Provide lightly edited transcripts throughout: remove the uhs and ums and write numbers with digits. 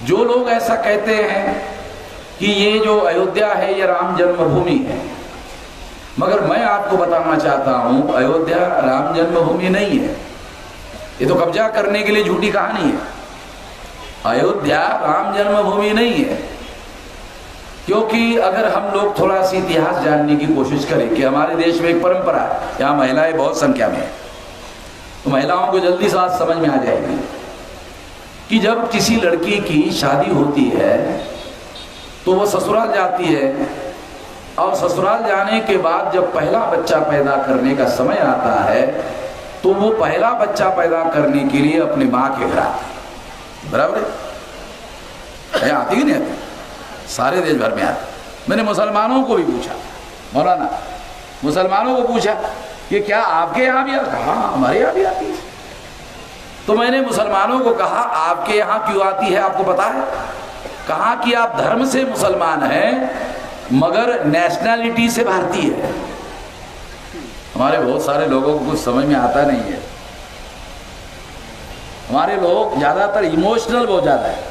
जो लोग ऐसा कहते हैं कि ये जो अयोध्या है ये राम जन्मभूमि है, मगर मैं आपको बताना चाहता हूं अयोध्या राम जन्मभूमि नहीं है। ये तो कब्जा करने के लिए झूठी कहानी है। अयोध्या राम जन्मभूमि नहीं है, क्योंकि अगर हम लोग थोड़ा सा इतिहास जानने की कोशिश करें कि हमारे देश में एक परंपरा है, यहाँ महिलाएं बहुत संख्या में है, तो महिलाओं को जल्दी से बात समझ में आ जाएगी कि जब किसी लड़की की शादी होती है तो वो ससुराल जाती है, और ससुराल जाने के बाद जब पहला बच्चा पैदा करने का समय आता है तो वो पहला बच्चा पैदा करने के लिए अपनी माँ के घर आती है। बराबर है, आती कि नहीं आती? सारे देश भर में आती। मैंने मुसलमानों को भी पूछा, मौलाना मुसलमानों को पूछा कि क्या आपके यहाँ भी आती? हाँ हमारे यहाँ भी आती है। तो मैंने मुसलमानों को कहा आपके यहाँ क्यों आती है, आपको पता है? कहा कि आप धर्म से मुसलमान हैं मगर नेशनैलिटी से भारतीय है। हमारे बहुत सारे लोगों को कुछ समझ में आता नहीं है। हमारे लोग ज्यादातर इमोशनल बहुत ज्यादा है,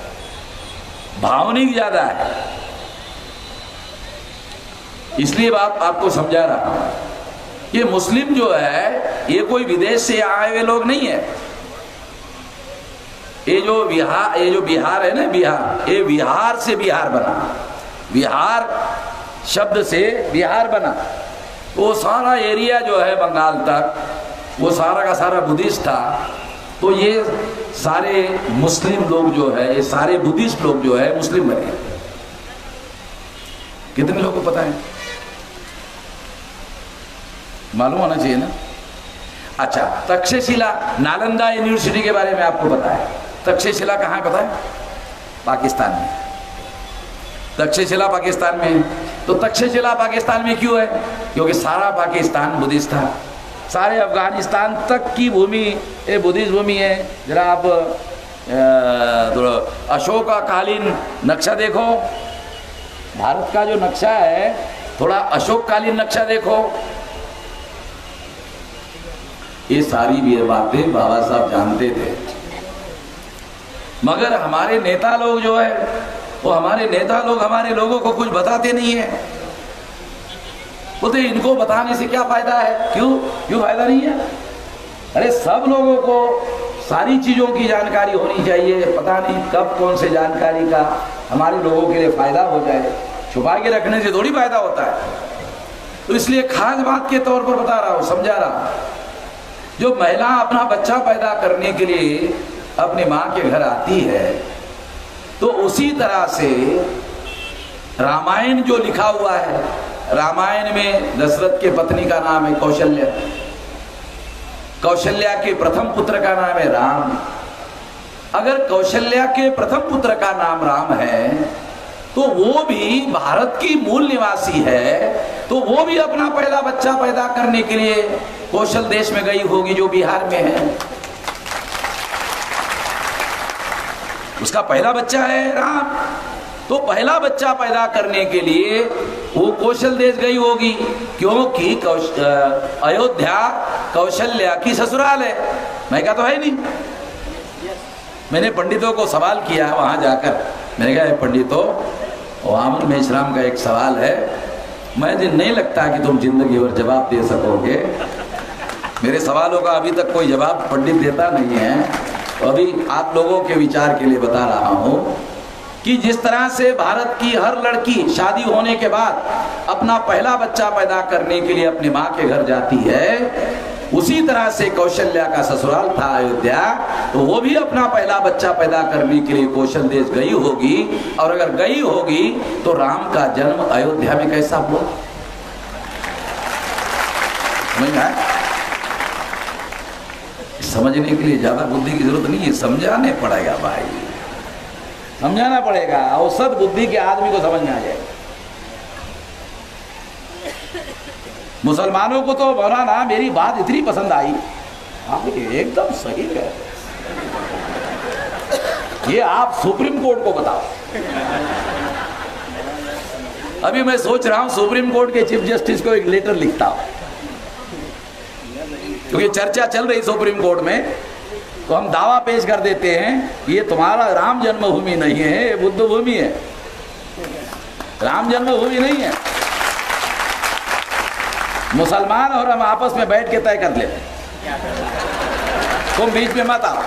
भावनिक ज्यादा है। इसलिए बात आपको समझा रहा हूं, ये मुस्लिम जो है ये कोई विदेश से आए हुए लोग नहीं है। ये जो बिहार है ना, बिहार, ये बिहार से बिहार बना, बिहार शब्द से बिहार बना। वो सारा एरिया जो है बंगाल तक, वो सारा का सारा बुद्धिस्ट था। तो ये सारे मुस्लिम लोग जो है, ये सारे बुद्धिस्ट लोग जो है मुस्लिम बने। कितने लोगों को पता है? मालूम होना चाहिए ना। अच्छा, तक्षशिला नालंदा यूनिवर्सिटी के बारे में आपको पता है? तक्षशिला कहाँ है पता है? पाकिस्तान में। तक्षशिला पाकिस्तान में है। तो तक्षशिला पाकिस्तान में क्यों है? क्योंकि सारा पाकिस्तान बुद्धिस्ट था। सारे अफगानिस्तान तक की भूमि ये बुद्धिस्ट भूमि है। जरा आप अशोकालीन नक्शा देखो, भारत का जो नक्शा है थोड़ा अशोककालीन नक्शा देखो। ये सारी भी बातें बाबा साहब जानते थे, मगर हमारे नेता लोग जो है वो हमारे नेता लोग हमारे लोगों को कुछ बताते नहीं है। बोलते इनको बताने से क्या फायदा है? क्यों फायदा नहीं है? अरे सब लोगों को सारी चीजों की जानकारी होनी चाहिए। पता नहीं कब कौन से जानकारी का हमारे लोगों के लिए फायदा हो जाए। छुपा के रखने से थोड़ी फायदा होता है। तो इसलिए खास बात के तौर पर बता रहा हूं, समझा रहा हूं। जो महिला अपना बच्चा पैदा करने के लिए अपनी माँ के घर आती है, तो उसी तरह से रामायण जो लिखा हुआ है, रामायण में दशरथ के पत्नी का नाम है कौशल्या। कौशल्या के प्रथम पुत्र का नाम है राम। अगर कौशल्या के प्रथम पुत्र का नाम राम है तो वो भी भारत की मूल निवासी है, तो वो भी अपना पहला बच्चा पैदा करने के लिए कौशल देश में गई होगी जो बिहार में है। उसका पहला बच्चा है राम, तो पहला बच्चा पैदा करने के लिए वो कौशल देश गई होगी, क्योंकि अयोध्या कौशल्या की ससुराल है। मैं क्या तो है नहीं। मैंने पंडितों को सवाल किया वहां जाकर, मैंने कहा पंडितों वामन मेश्राम का एक सवाल है, मुझे नहीं लगता कि तुम जिंदगी भर जवाब दे सकोगे। मेरे सवालों का अभी तक कोई जवाब पंडित देता नहीं है। तो अभी आप लोगों के विचार के लिए बता रहा हूं कि जिस तरह से भारत की हर लड़की शादी होने के बाद अपना पहला बच्चा पैदा करने के लिए अपनी माँ के घर जाती है, उसी तरह से कौशल्या का ससुराल था अयोध्या, तो वो भी अपना पहला बच्चा पैदा करने के लिए कौशल देश गई होगी। और अगर गई होगी तो राम का जन्म अयोध्या में कैसा हुआ? समझने के लिए ज्यादा बुद्धि की जरूरत नहीं है, समझाने पड़ेगा भाई, समझाना पड़ेगा। औसत बुद्धि के आदमी को समझ में आ जाएगा। मुसलमानों को तो मौलाना मेरी बात इतनी पसंद आई, आप एकदम सही है, ये आप सुप्रीम कोर्ट को बताओ। अभी मैं सोच रहा हूं सुप्रीम कोर्ट के चीफ जस्टिस को एक लेटर लिखता हूं, क्योंकि चर्चा चल रही सुप्रीम कोर्ट में तो हम दावा पेश कर देते हैं ये तुम्हारा राम जन्मभूमि नहीं है, ये बुद्ध भूमि है, राम जन्मभूमि नहीं है। मुसलमान और हम आपस में बैठ के तय कर लेते हैं, तुम बीच में मत आओ।